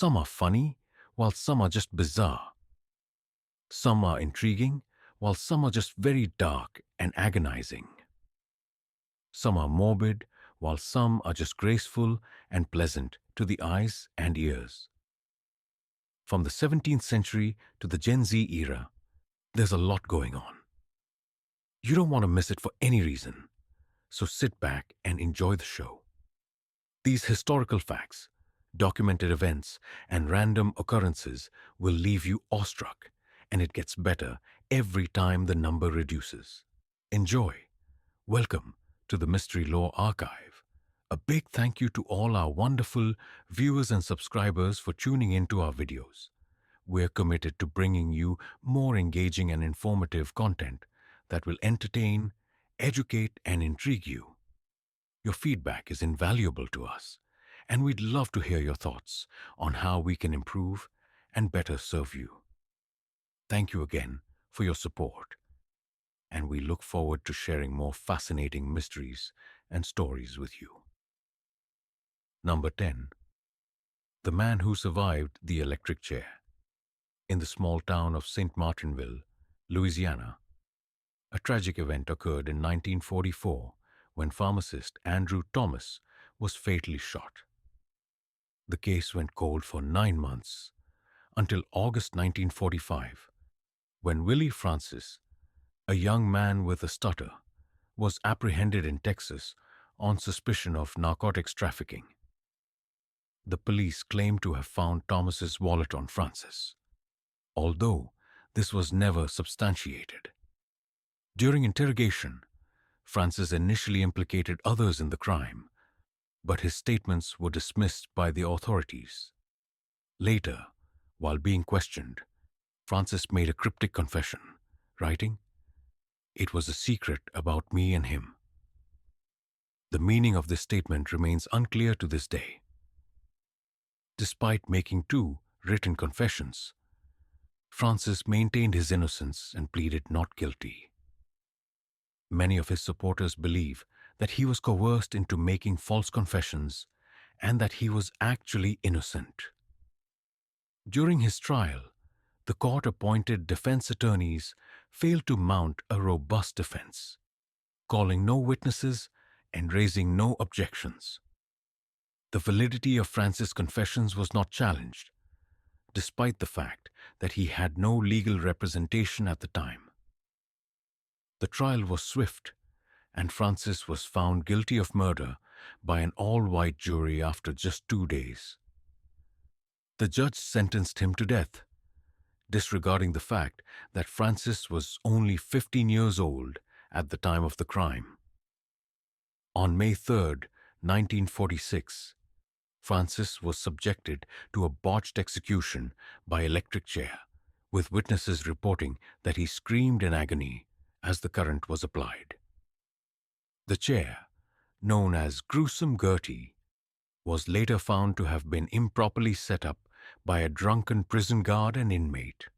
Some are funny, while some are just bizarre. Some are intriguing, while some are just very dark and agonizing. Some are morbid, while some are just graceful and pleasant to the eyes and ears. From the 17th century to the Gen Z era, there's a lot going on. You don't want to miss it for any reason, so sit back and enjoy the show. These historical facts, documented events, and random occurrences will leave you awestruck, and it gets better every time the number reduces. Enjoy. Welcome to the Mystery Law Archive. A big thank you to all our wonderful viewers and subscribers for tuning into our videos. We're committed to bringing you more engaging and informative content that will entertain, educate, and intrigue you. Your feedback is invaluable to us, and we'd love to hear your thoughts on how we can improve and better serve you. Thank you again for your support, and we look forward to sharing more fascinating mysteries and stories with you. Number 10. The Man Who Survived the Electric Chair. In the small town of St. Martinville, Louisiana, a tragic event occurred in 1944 when pharmacist Andrew Thomas was fatally shot. The case went cold for 9 months, until August 1945, when Willie Francis, a young man with a stutter, was apprehended in Texas on suspicion of narcotics trafficking. The police claimed to have found Thomas's wallet on Francis, although this was never substantiated. During interrogation, Francis initially implicated others in the crime, but his statements were dismissed by the authorities. Later, while being questioned, Francis made a cryptic confession, writing, "It was a secret about me and him." The meaning of this statement remains unclear to this day. Despite making 2 written confessions, Francis maintained his innocence and pleaded not guilty. Many of his supporters believe that he was coerced into making false confessions and that he was actually innocent. During his trial, the court-appointed defense attorneys failed to mount a robust defense, calling no witnesses and raising no objections. The validity of Francis' confessions was not challenged, despite the fact that he had no legal representation at the time. The trial was swift, and Francis was found guilty of murder by an all-white jury after just 2 days. The judge sentenced him to death, disregarding the fact that Francis was only 15 years old at the time of the crime. On May 3, 1946, Francis was subjected to a botched execution by electric chair, with witnesses reporting that he screamed in agony as the current was applied. The chair, known as Gruesome Gertie, was later found to have been improperly set up by a drunken prison guard and inmate.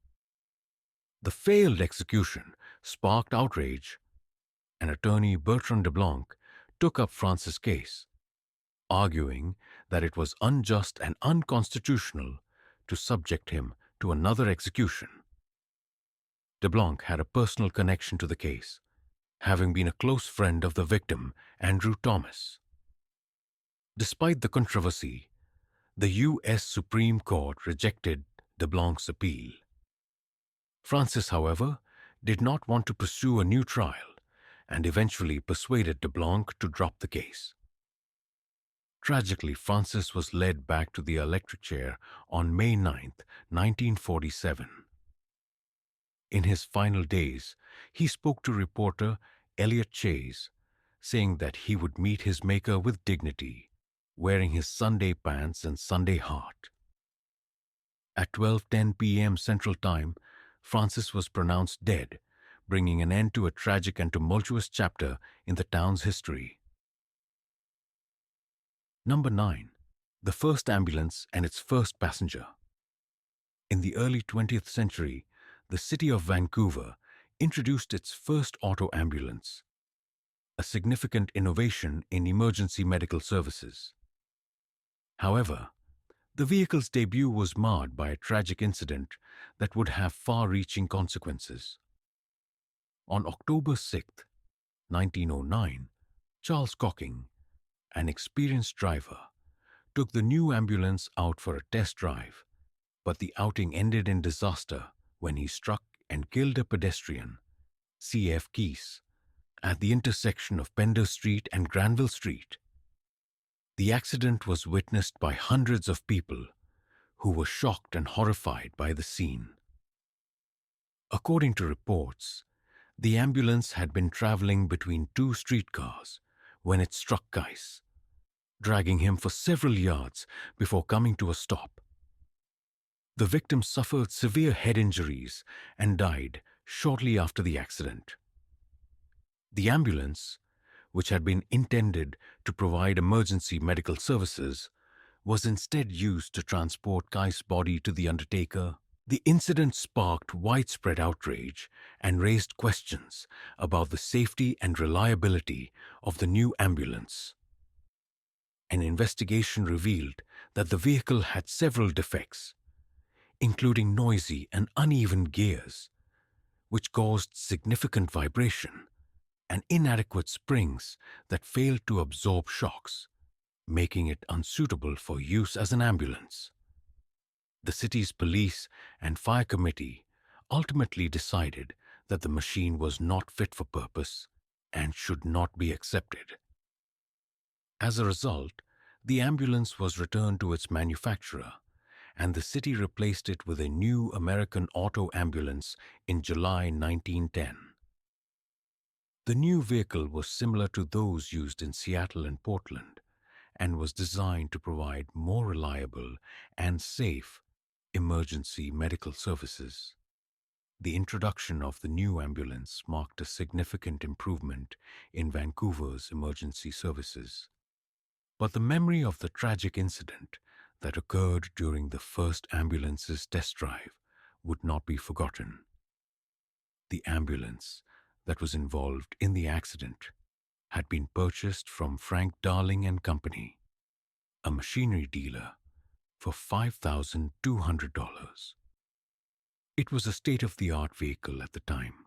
The failed execution sparked outrage, and attorney Bertrand de Blanc took up Francis' case, arguing that it was unjust and unconstitutional to subject him to another execution. De Blanc had a personal connection to the case, having been a close friend of the victim, Andrew Thomas. Despite the controversy, the U.S. Supreme Court rejected de Blanc's appeal. Francis, however, did not want to pursue a new trial and eventually persuaded de Blanc to drop the case. Tragically, Francis was led back to the electric chair on May 9, 1947. In his final days, he spoke to reporter Elliot Chase, saying that he would meet his maker with dignity, wearing his Sunday pants and Sunday heart. At 12:10 p.m. Central Time, Francis was pronounced dead, bringing an end to a tragic and tumultuous chapter in the town's history. Number 9. The first ambulance and its first passenger. In the early 20th century, the city of Vancouver introduced its first auto ambulance, a significant innovation in emergency medical services. However, The vehicle's debut was marred by a tragic incident that would have far-reaching consequences. On October 6, 1909, Charles Cocking, an experienced driver, took the new ambulance out for a test drive, but the outing ended in disaster when he struck and killed a pedestrian, C.F. Keys, at the intersection of Pender Street and Granville Street. The accident was witnessed by hundreds of people who were shocked and horrified by the scene. According to reports, the ambulance had been traveling between two streetcars when it struck Keys, dragging him for several yards before coming to a stop. The victim suffered severe head injuries and died shortly after the accident. The ambulance, which had been intended to provide emergency medical services, was instead used to transport Keys' body to the undertaker. The incident sparked widespread outrage and raised questions about the safety and reliability of the new ambulance. An investigation revealed that the vehicle had several defects, including noisy and uneven gears, which caused significant vibration, and inadequate springs that failed to absorb shocks, making it unsuitable for use as an ambulance. The city's police and fire committee ultimately decided that the machine was not fit for purpose and should not be accepted. As a result, the ambulance was returned to its manufacturer, and the city replaced it with a new American auto ambulance in July 1910. The new vehicle was similar to those used in Seattle and Portland, and was designed to provide more reliable and safe emergency medical services. The introduction of the new ambulance marked a significant improvement in Vancouver's emergency services. But the memory of the tragic incident that occurred during the first ambulance's test drive would not be forgotten. The ambulance that was involved in the accident had been purchased from Frank Darling and Company, a machinery dealer, for $5,200. It was a state-of-the-art vehicle at the time,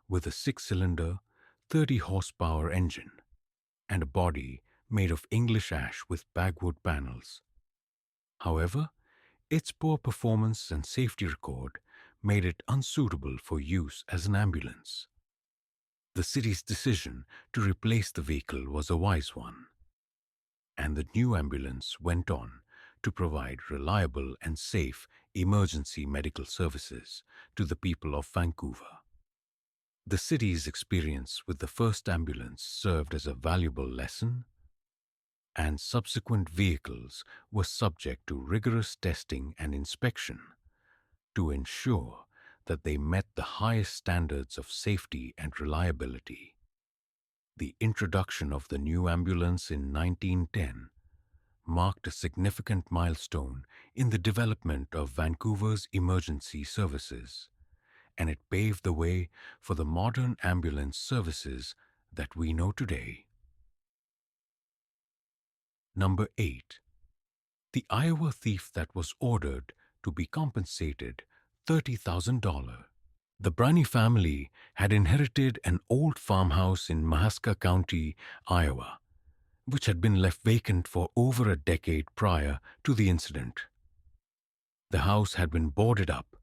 with a 6-cylinder, 30-horsepower engine and a body made of English ash with bagwood panels. However, its poor performance and safety record made it unsuitable for use as an ambulance. The city's decision to replace the vehicle was a wise one, and the new ambulance went on to provide reliable and safe emergency medical services to the people of Vancouver. The city's experience with the first ambulance served as a valuable lesson, and subsequent vehicles were subject to rigorous testing and inspection to ensure that they met the highest standards of safety and reliability. The introduction of the new ambulance in 1910 marked a significant milestone in the development of Vancouver's emergency services, and it paved the way for the modern ambulance services that we know today. Number 8. The Iowa thief that was ordered to be compensated $30,000. The Briny family had inherited an old farmhouse in Mahaska County, Iowa, which had been left vacant for over a decade prior to the incident. The house had been boarded up,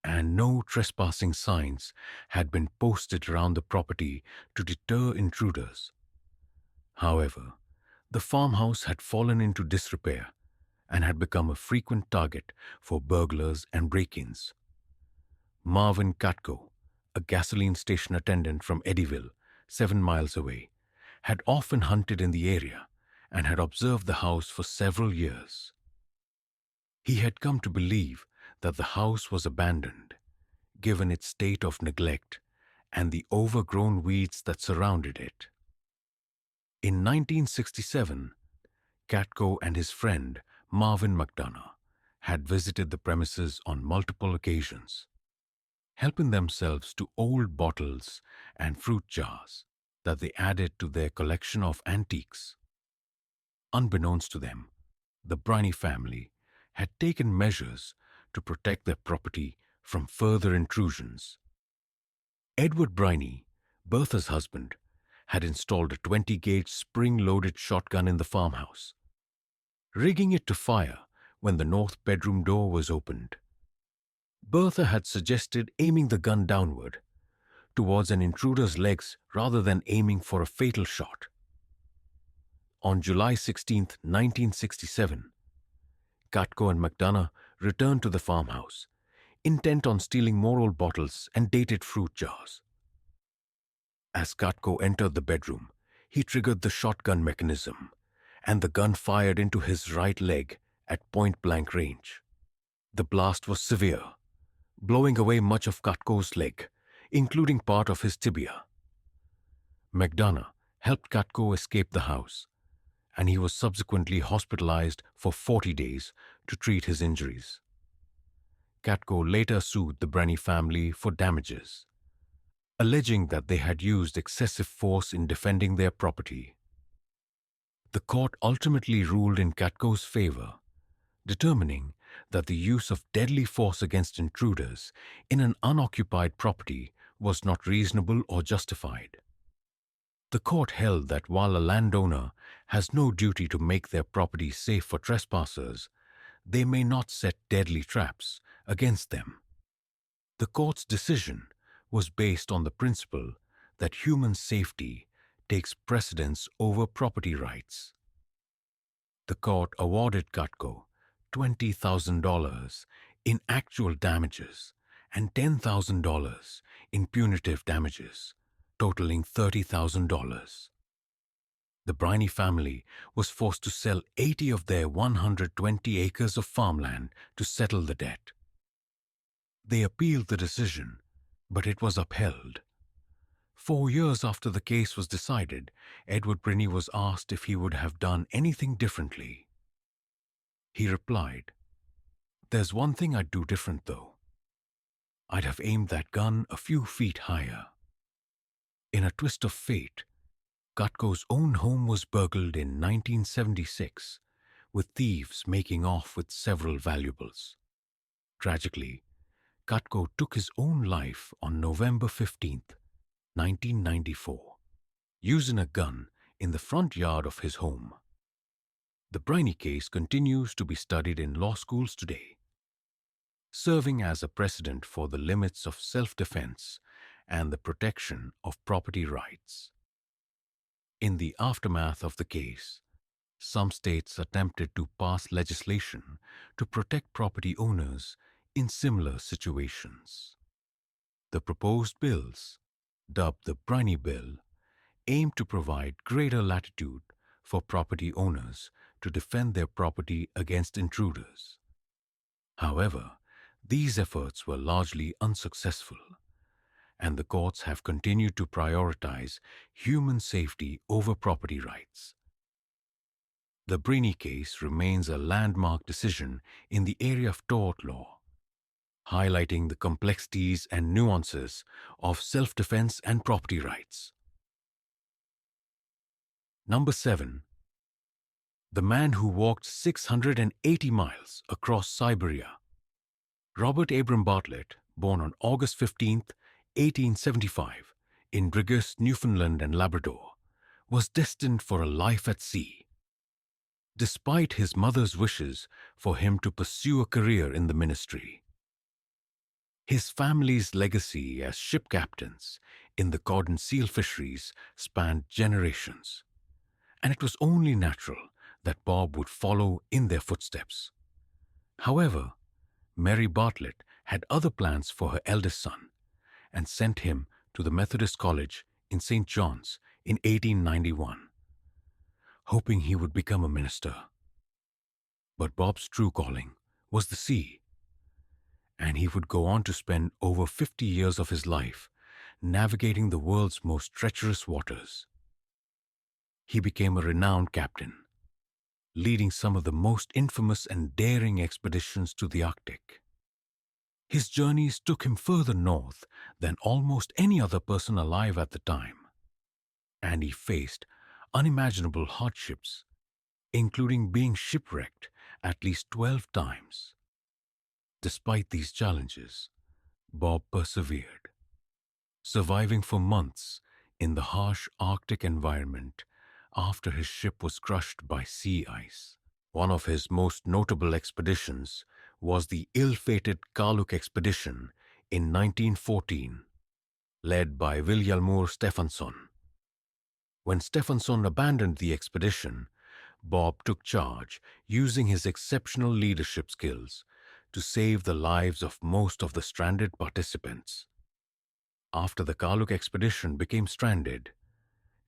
and no trespassing signs had been posted around the property to deter intruders. However, the farmhouse had fallen into disrepair and had become a frequent target for burglars and break-ins. Marvin Katko, a gasoline station attendant from Eddyville, 7 miles away, had often hunted in the area and had observed the house for several years. He had come to believe that the house was abandoned, given its state of neglect and the overgrown weeds that surrounded it. In 1967, Katko and his friend Marvin McDonough had visited the premises on multiple occasions, helping themselves to old bottles and fruit jars that they added to their collection of antiques. Unbeknownst to them, the Briny family had taken measures to protect their property from further intrusions. Edward Briney, Bertha's husband, had installed a 20-gauge spring-loaded shotgun in the farmhouse, rigging it to fire when the north bedroom door was opened. Bertha had suggested aiming the gun downward, towards an intruder's legs rather than aiming for a fatal shot. On July 16, 1967, Katko and McDonough returned to the farmhouse, intent on stealing more old bottles and dated fruit jars. As Katko entered the bedroom, he triggered the shotgun mechanism, and the gun fired into his right leg at point-blank range. The blast was severe, blowing away much of Katko's leg, including part of his tibia. McDonough helped Katko escape the house, and he was subsequently hospitalized for 40 days to treat his injuries. Katko later sued the Briney family for damages, alleging that they had used excessive force in defending their property. The court ultimately ruled in Katko's favor, determining that the use of deadly force against intruders in an unoccupied property was not reasonable or justified. The court held that while a landowner has no duty to make their property safe for trespassers, they may not set deadly traps against them. The court's decision was based on the principle that human safety takes precedence over property rights. The court awarded Katko $20,000 in actual damages and $10,000 in punitive damages, totaling $30,000. The Briney family was forced to sell 80 of their 120 acres of farmland to settle the debt. They appealed the decision, but it was upheld. 4 years after the case was decided, Edward Briney was asked if he would have done anything differently. He replied, "There's one thing I'd do different, though. I'd have aimed that gun a few feet higher." In a twist of fate, Katko's own home was burgled in 1976, with thieves making off with several valuables. Tragically, Katko took his own life on November 15, 1994, using a gun in the front yard of his home. The Briney case continues to be studied in law schools today, serving as a precedent for the limits of self-defense and the protection of property rights. In the aftermath of the case, some states attempted to pass legislation to protect property owners in similar situations. The proposed bills, dubbed the Briney Bill, aim to provide greater latitude for property owners to defend their property against intruders. However, these efforts were largely unsuccessful, and the courts have continued to prioritize human safety over property rights. The Briney case remains a landmark decision in the area of tort law, highlighting the complexities and nuances of self-defense and property rights. Number 7. The man who walked 680 miles across Siberia. Robert Abram Bartlett, born on August 15, 1875, in Brigus, Newfoundland and Labrador, was destined for a life at sea. Despite his mother's wishes for him to pursue a career in the ministry, his family's legacy as ship captains in the cod and seal fisheries spanned generations, and it was only natural that Bob would follow in their footsteps. However, Mary Bartlett had other plans for her eldest son and sent him to the Methodist College in St. John's in 1891, hoping he would become a minister. But Bob's true calling was the sea, and he would go on to spend over 50 years of his life navigating the world's most treacherous waters. He became a renowned captain, leading some of the most infamous and daring expeditions to the Arctic. His journeys took him further north than almost any other person alive at the time, and he faced unimaginable hardships, including being shipwrecked at least 12 times. Despite these challenges, Bob persevered, surviving for months in the harsh Arctic environment after his ship was crushed by sea ice. One of his most notable expeditions was the ill-fated Kaluk expedition in 1914, led by Vilhjálmur Stefansson. When Stefansson abandoned the expedition, Bob took charge, using his exceptional leadership skills to save the lives of most of the stranded participants. After the Kaluk expedition became stranded,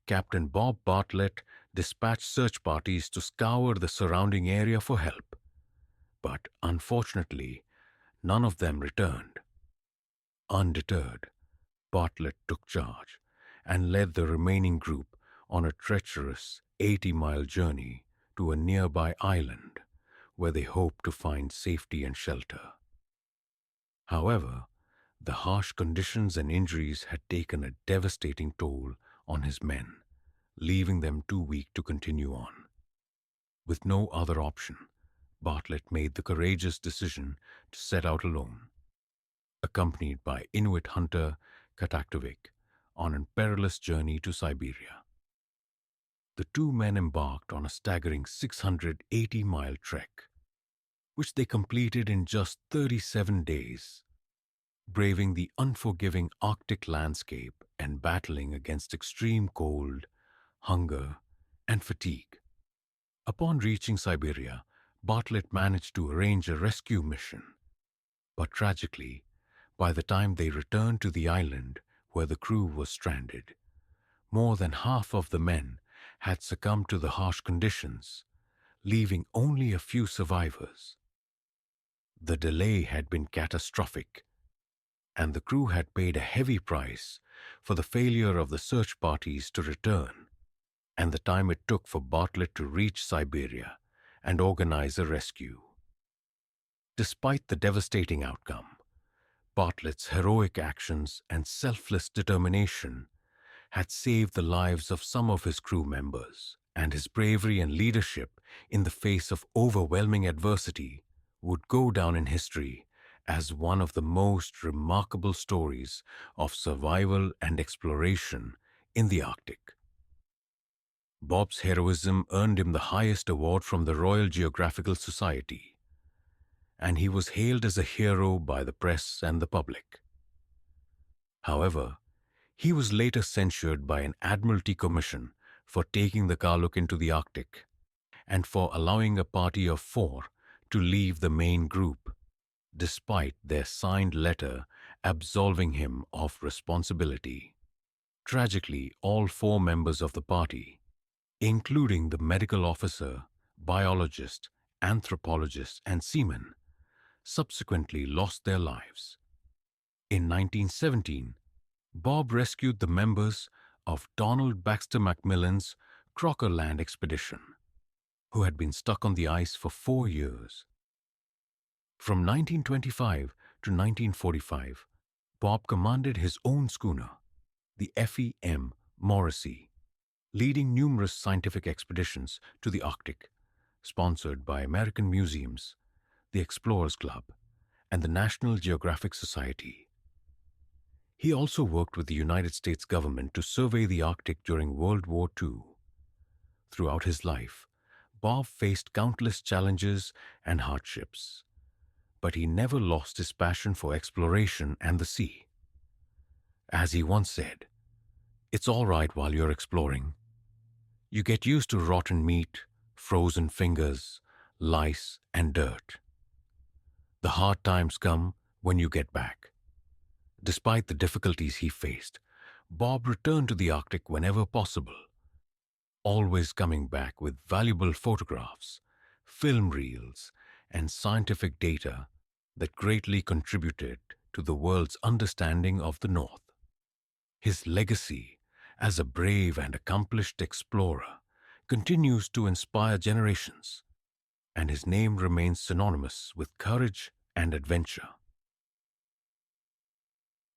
Captain Bob Bartlett dispatched search parties to scour the surrounding area for help, but unfortunately, none of them returned. Undeterred, Bartlett took charge and led the remaining group on a treacherous 80-mile journey to a nearby island where they hoped to find safety and shelter. However, the harsh conditions and injuries had taken a devastating toll on his men, leaving them too weak to continue on. With no other option, Bartlett made the courageous decision to set out alone, accompanied by Inuit hunter Kataktovik on a perilous journey to Siberia. The two men embarked on a staggering 680-mile trek, which they completed in just 37 days, braving the unforgiving Arctic landscape and battling against extreme cold, hunger, and fatigue. Upon reaching Siberia, Bartlett managed to arrange a rescue mission. But tragically, by the time they returned to the island where the crew was stranded, more than half of the men had succumbed to the harsh conditions, leaving only a few survivors. The delay had been catastrophic, and the crew had paid a heavy price for the failure of the search parties to return and the time it took for Bartlett to reach Siberia and organize a rescue. Despite the devastating outcome, Bartlett's heroic actions and selfless determination had saved the lives of some of his crew members, and his bravery and leadership in the face of overwhelming adversity would go down in history as one of the most remarkable stories of survival and exploration in the Arctic. Bob's heroism earned him the highest award from the Royal Geographical Society, and he was hailed as a hero by the press and the public. However, he was later censured by an Admiralty Commission for taking the Kaluk into the Arctic and for allowing a party of 4 to leave the main group, despite their signed letter absolving him of responsibility. Tragically, all 4 members of the party, including the medical officer, biologist, anthropologist, and seaman, subsequently lost their lives. In 1917, Bob rescued the members of Donald Baxter Macmillan's Crocker Land expedition, who had been stuck on the ice for 4 years. From 1925 to 1945, Bob commanded his own schooner, the F.E.M. Morrissey, leading numerous scientific expeditions to the Arctic, sponsored by American museums, the Explorers Club, and the National Geographic Society. He also worked with the United States government to survey the Arctic during World War II. Throughout his life, Bob faced countless challenges and hardships, but he never lost his passion for exploration and the sea. As he once said, "It's all right while you're exploring. You get used to rotten meat, frozen fingers, lice, and dirt. The hard times come when you get back." Despite the difficulties he faced, Bob returned to the Arctic whenever possible, always coming back with valuable photographs, film reels, and scientific data that greatly contributed to the world's understanding of the North. His legacy as a brave and accomplished explorer continues to inspire generations, and his name remains synonymous with courage and adventure.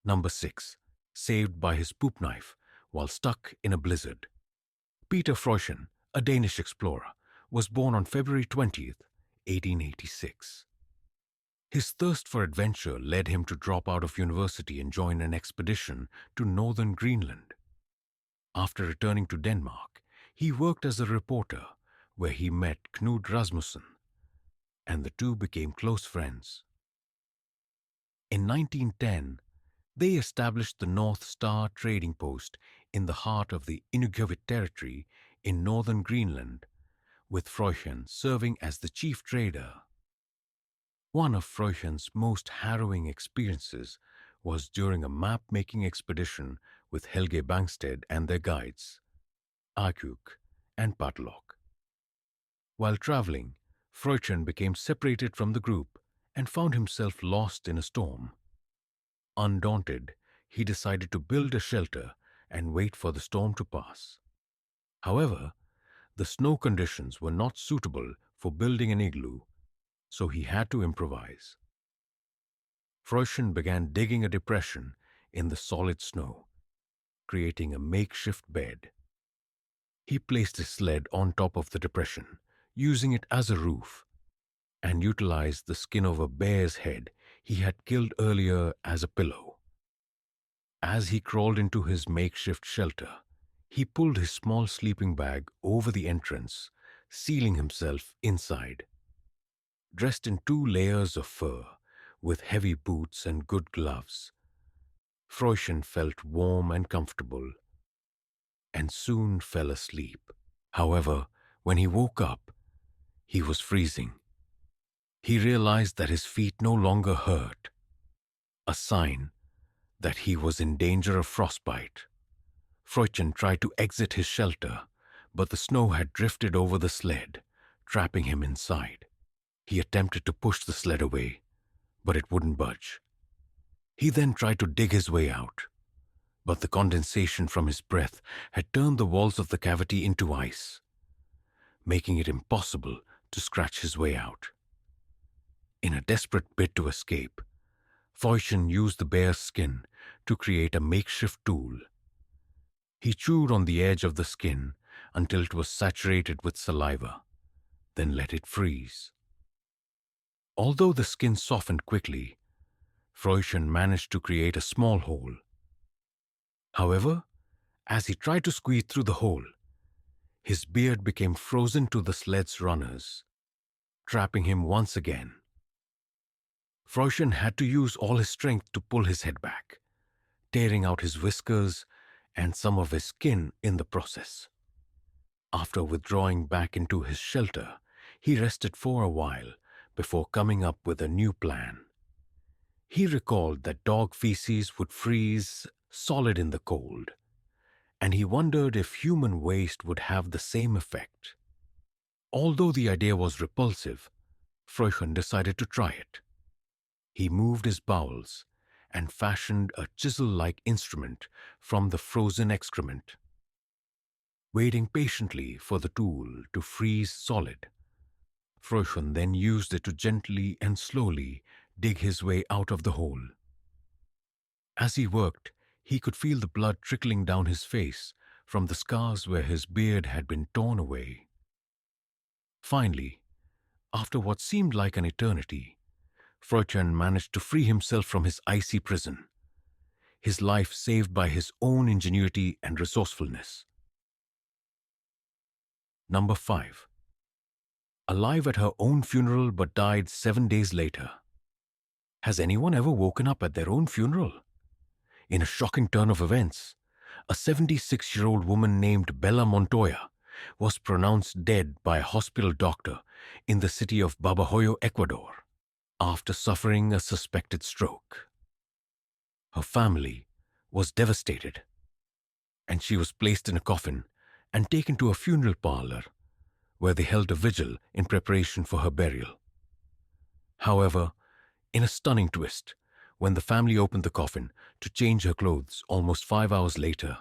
Number 6. Saved by his poop knife while stuck in a blizzard. Peter Freuchen, a Danish explorer, was born on February 20th, 1886. His thirst for adventure led him to drop out of university and join an expedition to northern Greenland. After returning to Denmark, he worked as a reporter, where he met Knud Rasmussen, and the two became close friends. In 1910, they established the North Star trading post in the heart of the Inuvialuit territory in northern Greenland, with Freuchen serving as the chief trader. One of Freuchen's most harrowing experiences was during a map-making expedition with Helge Bangsted and their guides, Akuk and Patlock. While traveling, Freuchen became separated from the group and found himself lost in a storm. Undaunted, he decided to build a shelter and wait for the storm to pass. However, the snow conditions were not suitable for building an igloo, so he had to improvise. Freuchen began digging a depression in the solid snow, creating a makeshift bed. He placed his sled on top of the depression, using it as a roof, and utilized the skin of a bear's head he had killed earlier as a pillow. As he crawled into his makeshift shelter, he pulled his small sleeping bag over the entrance, sealing himself inside. Dressed in 2 layers of fur, with heavy boots and good gloves, Freuchen felt warm and comfortable, and soon fell asleep. However, when he woke up, he was freezing. He realized that his feet no longer hurt, a sign that he was in danger of frostbite. Freuchen tried to exit his shelter, but the snow had drifted over the sled, trapping him inside. He attempted to push the sled away, but it wouldn't budge. He then tried to dig his way out, but the condensation from his breath had turned the walls of the cavity into ice, making it impossible to scratch his way out. In a desperate bid to escape, Freuchen used the bear's skin to create a makeshift tool. He chewed on the edge of the skin until it was saturated with saliva, then let it freeze. Although the skin softened quickly, Freuchen managed to create a small hole. However, as he tried to squeeze through the hole, his beard became frozen to the sled's runners, trapping him once again. Freuchen had to use all his strength to pull his head back, tearing out his whiskers and some of his skin in the process. After withdrawing back into his shelter, he rested for a while before coming up with a new plan. He recalled that dog feces would freeze solid in the cold, and he wondered if human waste would have the same effect. Although the idea was repulsive, Freuchen decided to try it. He moved his bowels and fashioned a chisel-like instrument from the frozen excrement. Waiting patiently for the tool to freeze solid, Freuchen then used it to gently and slowly dig his way out of the hole. As he worked, he could feel the blood trickling down his face from the scars where his beard had been torn away. Finally, after what seemed like an eternity, Freuchen managed to free himself from his icy prison, his life saved by his own ingenuity and resourcefulness. Number 5. Alive at her own funeral but died 7 days later. Has anyone ever woken up at their own funeral? In a shocking turn of events, a 76-year-old woman named Bella Montoya was pronounced dead by a hospital doctor in the city of Babahoyo, Ecuador, after suffering a suspected stroke. Her family was devastated, and she was placed in a coffin and taken to a funeral parlor where they held a vigil in preparation for her burial. However, in a stunning twist, when the family opened the coffin to change her clothes almost 5 hours later,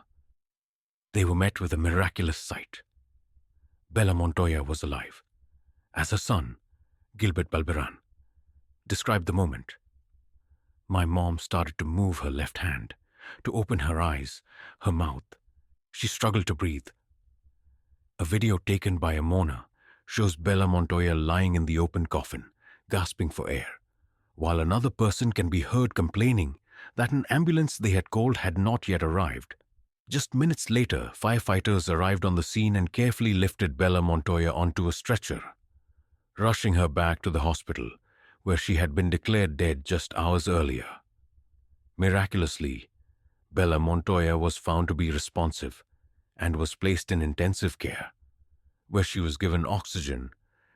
they were met with a miraculous sight. Bella Montoya was alive, as her son, Gilbert Balberan, described the moment. My mom started to move her left hand, to open her eyes, her mouth. She struggled to breathe. A video taken by a mourner shows Bella Montoya lying in the open coffin, gasping for air, while another person can be heard complaining that an ambulance they had called had not yet arrived. Just minutes later, firefighters arrived on the scene and carefully lifted Bella Montoya onto a stretcher, rushing her back to the hospital, where she had been declared dead just hours earlier. Miraculously, Bella Montoya was found to be responsive and was placed in intensive care, where she was given oxygen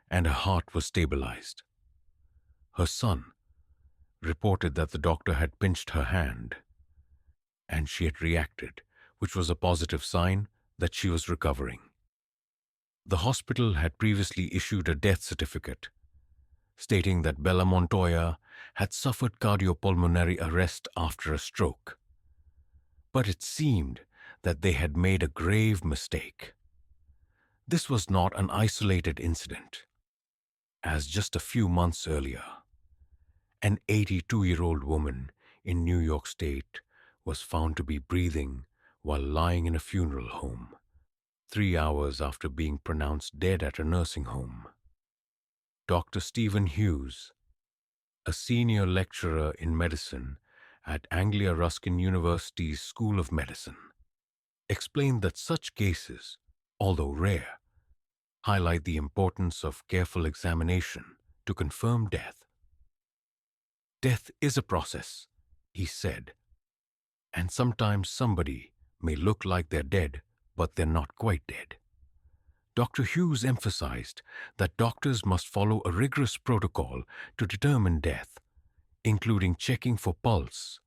and her heart was stabilized. Her son reported that the doctor had pinched her hand, and she had reacted, which was a positive sign that she was recovering. The hospital had previously issued a death certificate, stating that Bella Montoya had suffered cardiopulmonary arrest after a stroke. But it seemed that they had made a grave mistake. This was not an isolated incident, as just a few months earlier, an 82-year-old woman in New York State was found to be breathing while lying in a funeral home, 3 hours after being pronounced dead at a nursing home. Dr. Stephen Hughes, a senior lecturer in medicine at Anglia Ruskin University's School of Medicine, explained that such cases, although rare, highlight the importance of careful examination to confirm death. Death is a process, he said, and sometimes somebody may look like they're dead, but they're not quite dead. Dr. Hughes emphasized that doctors must follow a rigorous protocol to determine death, including checking for pulse,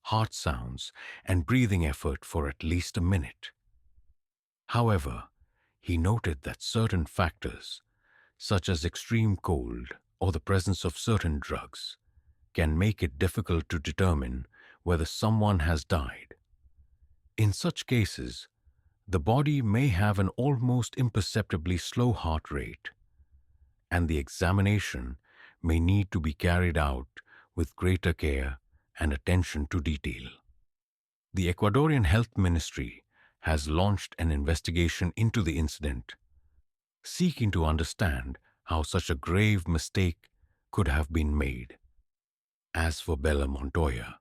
heart sounds, and breathing effort for at least a minute. However, he noted that certain factors, such as extreme cold or the presence of certain drugs, can make it difficult to determine whether someone has died. In such cases, the body may have an almost imperceptibly slow heart rate, and the examination may need to be carried out with greater care and attention to detail. The Ecuadorian Health Ministry has launched an investigation into the incident, seeking to understand how such a grave mistake could have been made. As for Bella Montoya,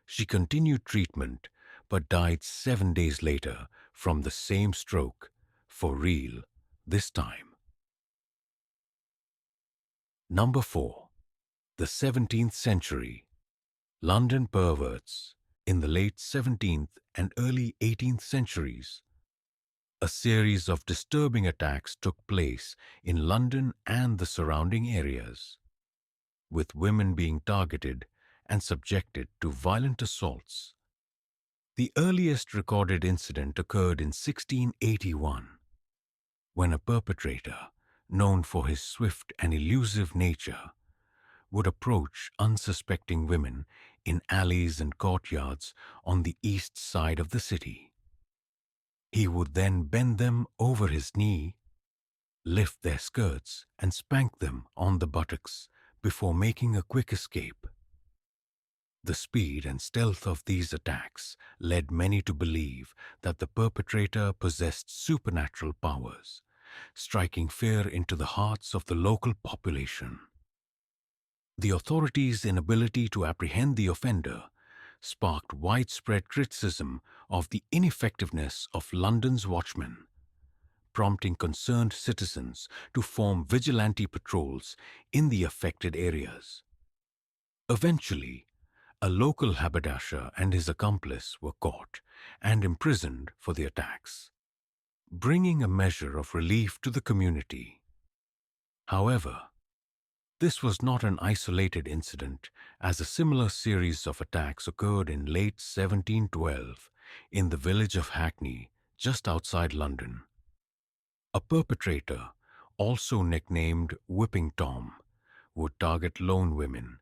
she continued treatment but died 7 days later from the same stroke, for real, this time. Number 4. The 17th century. London perverts in the late 17th and early 18th centuries. A series of disturbing attacks took place in London and the surrounding areas, with women being targeted and subjected to violent assaults. The earliest recorded incident occurred in 1681, when a perpetrator, known for his swift and elusive nature, would approach unsuspecting women in alleys and courtyards on the east side of the city. He would then bend them over his knee, lift their skirts, and spank them on the buttocks before making a quick escape. The speed and stealth of these attacks led many to believe that the perpetrator possessed supernatural powers, striking fear into the hearts of the local population. The authorities' inability to apprehend the offender sparked widespread criticism of the ineffectiveness of London's watchmen, prompting concerned citizens to form vigilante patrols in the affected areas. Eventually, a local haberdasher and his accomplice were caught and imprisoned for the attacks, bringing a measure of relief to the community. However, this was not an isolated incident, as a similar series of attacks occurred in late 1712 in the village of Hackney, just outside London. A perpetrator, also nicknamed Whipping Tom, would target lone women,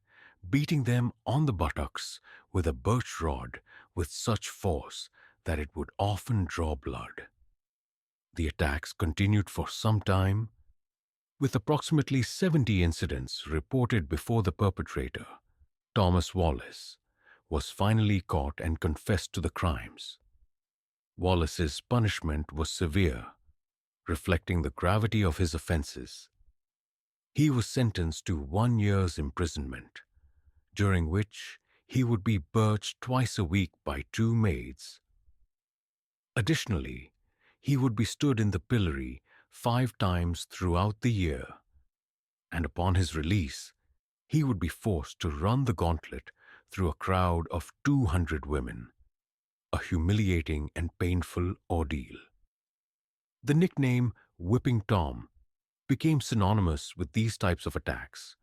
beating them on the buttocks with a birch rod with such force that it would often draw blood. The attacks continued for some time, with approximately 70 incidents reported before the perpetrator, Thomas Wallace, was finally caught and confessed to the crimes. Wallace's punishment was severe, reflecting the gravity of his offenses. He was sentenced to 1 year's imprisonment, during which he would be birched twice a week by two maids. Additionally, he would be stood in the pillory 5 times throughout the year, and upon his release, he would be forced to run the gauntlet through a crowd of 200 women, a humiliating and painful ordeal. The nickname Whipping Tom became synonymous with these types of attacks,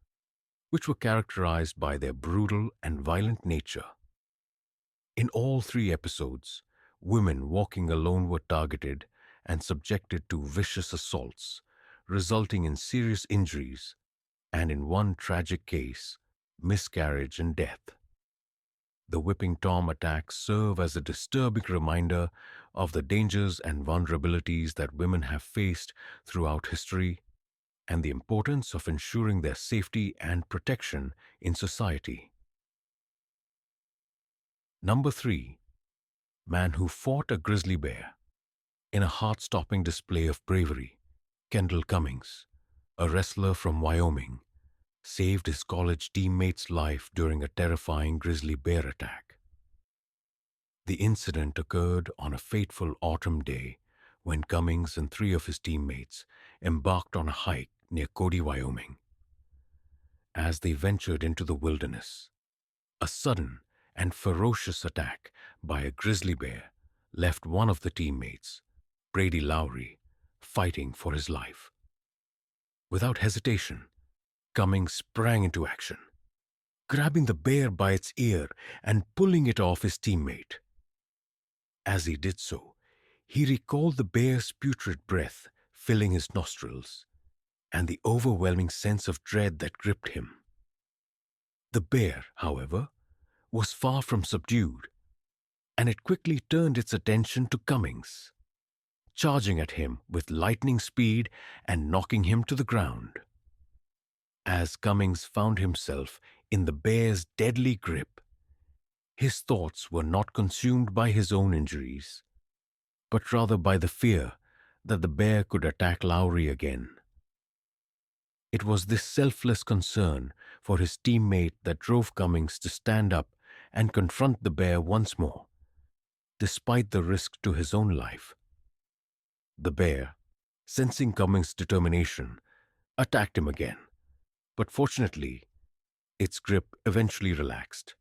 which were characterized by their brutal and violent nature. In all 3 episodes, women walking alone were targeted and subjected to vicious assaults, resulting in serious injuries and, in one tragic case, miscarriage and death. The Whipping Tom attacks serve as a disturbing reminder of the dangers and vulnerabilities that women have faced throughout history and the importance of ensuring their safety and protection in society. Number 3. Man who fought a grizzly bear. In a heart-stopping display of bravery, Kendall Cummings, a wrestler from Wyoming, saved his college teammate's life during a terrifying grizzly bear attack. The incident occurred on a fateful autumn day when Cummings and 3 of his teammates embarked on a hike near Cody, Wyoming. As they ventured into the wilderness, a sudden and ferocious attack by a grizzly bear left one of the teammates, Brady Lowry, fighting for his life. Without hesitation, Cummings sprang into action, grabbing the bear by its ear and pulling it off his teammate. As he did so, he recalled the bear's putrid breath filling his nostrils and the overwhelming sense of dread that gripped him. The bear, however, was far from subdued, and it quickly turned its attention to Cummings, charging at him with lightning speed and knocking him to the ground. As Cummings found himself in the bear's deadly grip, his thoughts were not consumed by his own injuries, but rather by the fear that the bear could attack Lowry again. It was this selfless concern for his teammate that drove Cummings to stand up and confront the bear once more, despite the risk to his own life. The bear, sensing Cummings' determination, attacked him again, but fortunately, its grip eventually relaxed,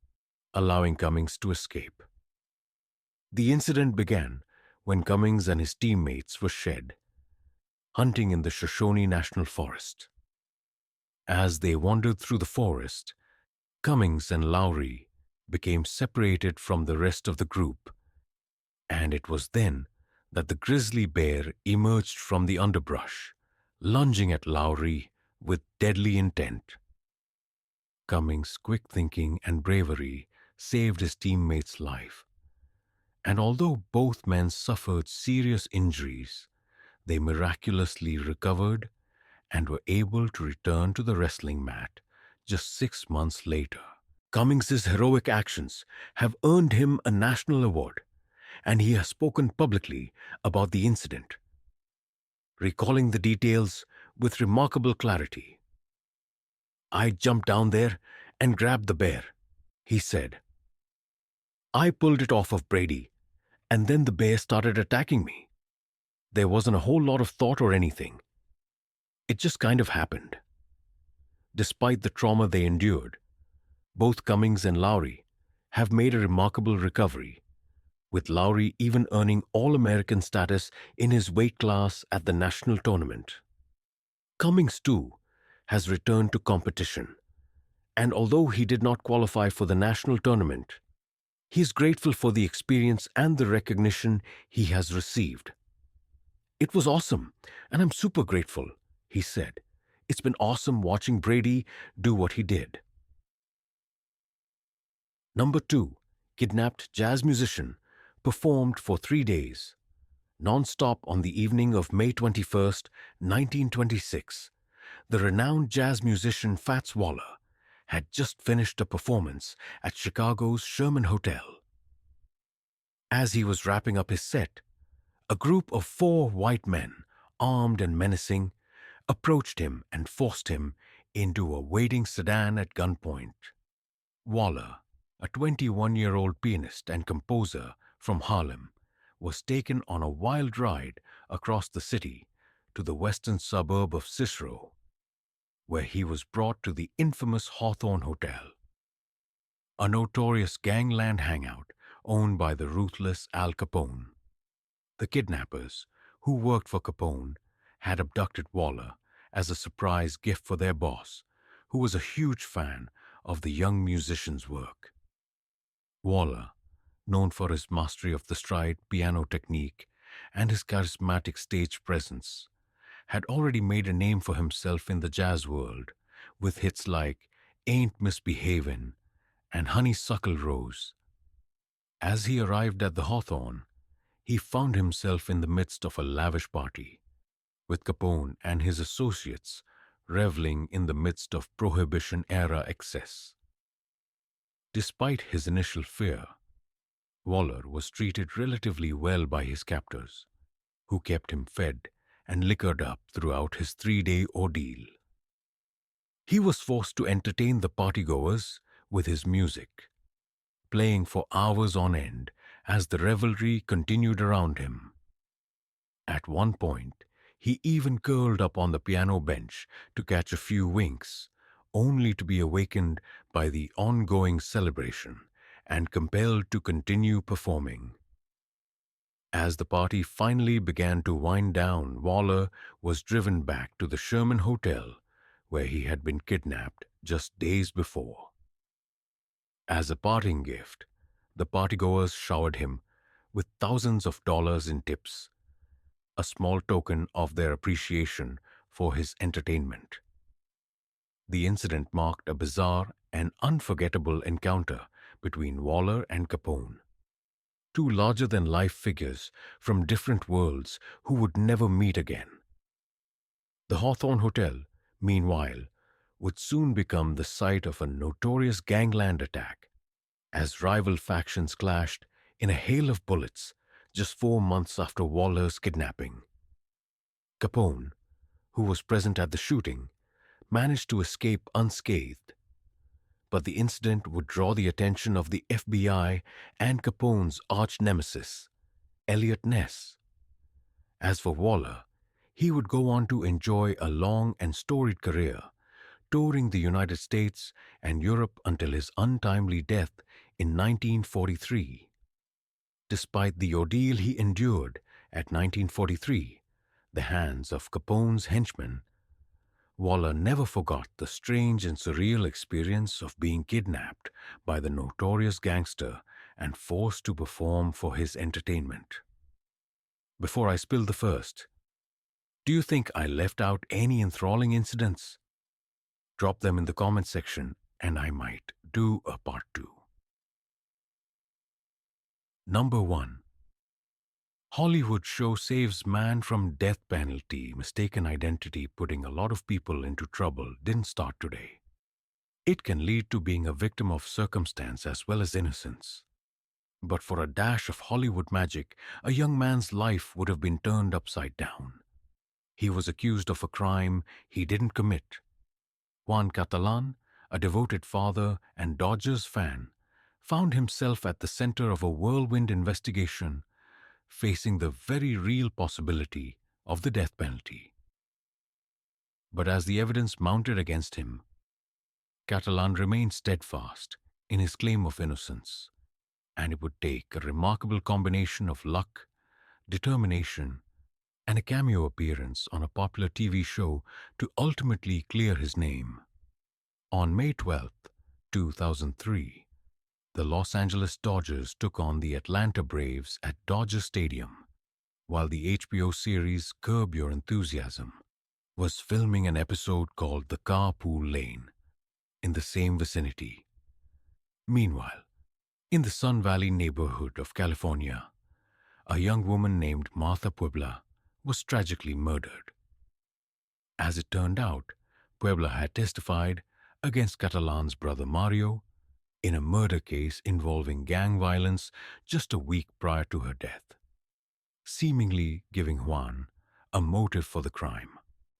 allowing Cummings to escape. The incident began when Cummings and his teammates were shed, hunting in the Shoshone National Forest. As they wandered through the forest, Cummings and Lowry became separated from the rest of the group, and it was then that the grizzly bear emerged from the underbrush, lunging at Lowry with deadly intent. Cummings' quick thinking and bravery saved his teammate's life, and although both men suffered serious injuries, they miraculously recovered and were able to return to the wrestling mat just 6 months later. Cummings' heroic actions have earned him a national award, and he has spoken publicly about the incident, recalling the details with remarkable clarity. "I jumped down there and grabbed the bear," he said. "I pulled it off of Brady, and then the bear started attacking me. There wasn't a whole lot of thought or anything. It just kind of happened." Despite the trauma they endured, both Cummings and Lowry have made a remarkable recovery, with Lowry even earning All-American status in his weight class at the national tournament. Cummings, too, has returned to competition, and although he did not qualify for the national tournament, he is grateful for the experience and the recognition he has received. "It was awesome, and I'm super grateful," he said. "It's been awesome watching Brady do what he did." Number 2. Kidnapped jazz musician performed for 3 days, non-stop on the evening of May 21st, 1926. The renowned jazz musician Fats Waller had just finished a performance at Chicago's Sherman Hotel. As he was wrapping up his set, a group of 4 white men armed and menacing, approached him and forced him into a waiting sedan at gunpoint. Waller, a 21-year-old pianist and composer from Harlem, was taken on a wild ride across the city to the western suburb of Cicero, where he was brought to the infamous Hawthorne Hotel, a notorious gangland hangout owned by the ruthless Al Capone. The kidnappers, who worked for Capone, had abducted Waller as a surprise gift for their boss, who was a huge fan of the young musician's work. Waller, known for his mastery of the stride piano technique and his charismatic stage presence, had already made a name for himself in the jazz world with hits like Ain't Misbehavin' and Honeysuckle Rose. As he arrived at the Hawthorne, he found himself in the midst of a lavish party, with Capone and his associates reveling in the midst of Prohibition-era excess. Despite his initial fear, Waller was treated relatively well by his captors, who kept him fed and liquored up throughout his 3-day ordeal. He was forced to entertain the partygoers with his music, playing for hours on end as the revelry continued around him. At one point, he even curled up on the piano bench to catch a few winks, only to be awakened by the ongoing celebration and compelled to continue performing. As the party finally began to wind down, Waller was driven back to the Sherman Hotel, where he had been kidnapped just days before. As a parting gift, the partygoers showered him with thousands of dollars in tips, a small token of their appreciation for his entertainment. The incident marked a bizarre and unforgettable encounter between Waller and Capone, two larger-than-life figures from different worlds who would never meet again. The Hawthorne Hotel, meanwhile, would soon become the site of a notorious gangland attack, as rival factions clashed in a hail of bullets just 4 months after Waller's kidnapping. Capone, who was present at the shooting, managed to escape unscathed, but the incident would draw the attention of the FBI and Capone's arch-nemesis, Eliot Ness. As for Waller, he would go on to enjoy a long and storied career, touring the United States and Europe until his untimely death in 1943. Despite the ordeal he endured at 1943, the hands of Capone's henchmen, Waller never forgot the strange and surreal experience of being kidnapped by the notorious gangster and forced to perform for his entertainment. Before I spill the first, do you think I left out any enthralling incidents? Drop them in the comment section and I might do a part 2. Number 1. Hollywood show saves man from death penalty. Mistaken identity putting a lot of people into trouble didn't start today. It can lead to being a victim of circumstance as well as innocence. But for a dash of Hollywood magic, a young man's life would have been turned upside down. He was accused of a crime he didn't commit. Juan Catalan, a devoted father and Dodgers fan, found himself at the center of a whirlwind investigation, facing the very real possibility of the death penalty. But as the evidence mounted against him, Catalan remained steadfast in his claim of innocence, and it would take a remarkable combination of luck, determination, and a cameo appearance on a popular TV show to ultimately clear his name. On May 12, 2003, the Los Angeles Dodgers took on the Atlanta Braves at Dodger Stadium, while the HBO series Curb Your Enthusiasm was filming an episode called The Carpool Lane in the same vicinity. Meanwhile, in the Sun Valley neighborhood of California, a young woman named Martha Puebla was tragically murdered. As it turned out, Puebla had testified against Catalan's brother Mario in a murder case involving gang violence just a week prior to her death, seemingly giving Juan a motive for the crime.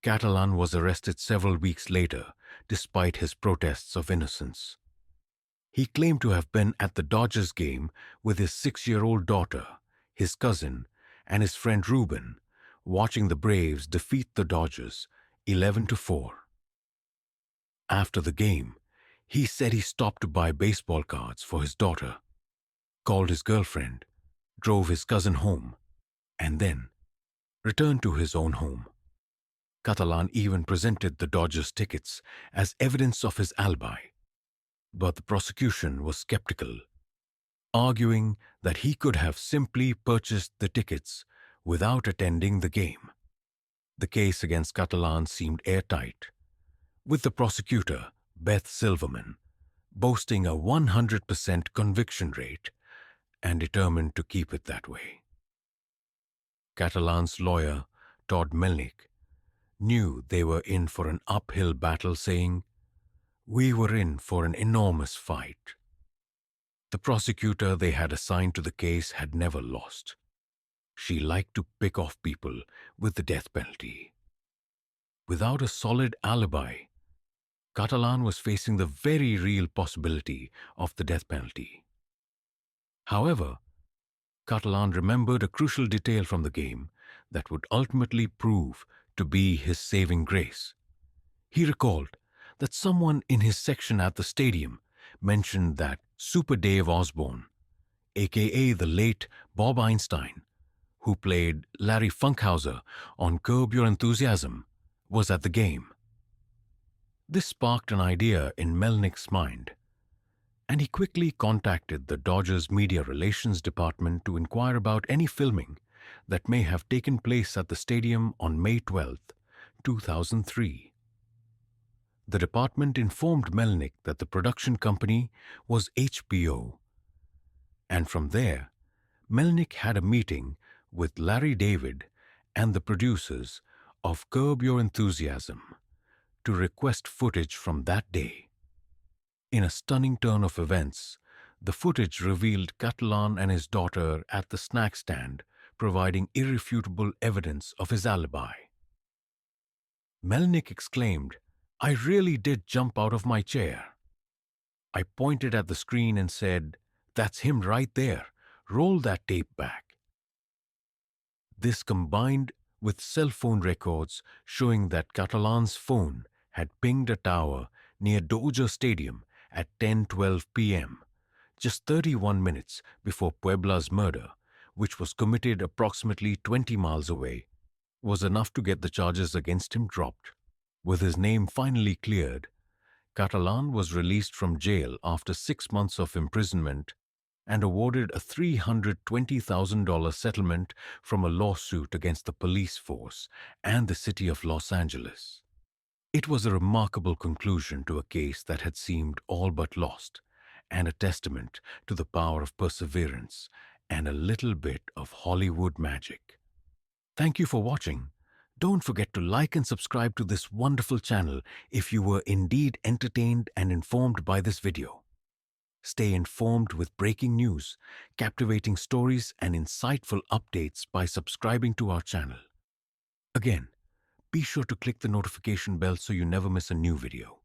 Catalan was arrested several weeks later, despite his protests of innocence. He claimed to have been at the Dodgers game with his 6-year-old daughter, his cousin, and his friend Ruben, watching the Braves defeat the Dodgers 11-4. After the game, he said he stopped to buy baseball cards for his daughter, called his girlfriend, drove his cousin home, and then returned to his own home. Catalan even presented the Dodgers tickets as evidence of his alibi, but the prosecution was skeptical, arguing that he could have simply purchased the tickets without attending the game. The case against Catalan seemed airtight, with the prosecutor, Beth Silverman, boasting a 100% conviction rate and determined to keep it that way. Catalan's lawyer, Todd Melnick, knew they were in for an uphill battle, saying, "We were in for an enormous fight." The prosecutor they had assigned to the case had never lost. She liked to pick off people with the death penalty. Without a solid alibi, Catalan was facing the very real possibility of the death penalty. However, Catalan remembered a crucial detail from the game that would ultimately prove to be his saving grace. He recalled that someone in his section at the stadium mentioned that Super Dave Osborne, aka the late Bob Einstein, who played Larry Funkhauser on Curb Your Enthusiasm, was at the game. This sparked an idea in Melnick's mind, and he quickly contacted the Dodgers Media Relations Department to inquire about any filming that may have taken place at the stadium on May 12, 2003. The department informed Melnick that the production company was HBO, and from there, Melnick had a meeting with Larry David and the producers of Curb Your Enthusiasm to request footage from that day. In a stunning turn of events, the footage revealed Catalan and his daughter at the snack stand, providing irrefutable evidence of his alibi. Melnick exclaimed, "I really did jump out of my chair." I pointed at the screen and said, "That's him right there. Roll that tape back." This combined with cell phone records showing that Catalan's phone had pinged a tower near Dodger Stadium at 10:12 p.m., just 31 minutes before Puebla's murder, which was committed approximately 20 miles away, was enough to get the charges against him dropped. With his name finally cleared, Catalan was released from jail after 6 months of imprisonment and awarded a $320,000 settlement from a lawsuit against the police force and the city of Los Angeles. It was a remarkable conclusion to a case that had seemed all but lost, and a testament to the power of perseverance and a little bit of Hollywood magic. Thank you for watching. Don't forget to like and subscribe to this wonderful channel if you were indeed entertained and informed by this video. Stay informed with breaking news, captivating stories, and insightful updates by subscribing to our channel. Again, be sure to click the notification bell so you never miss a new video.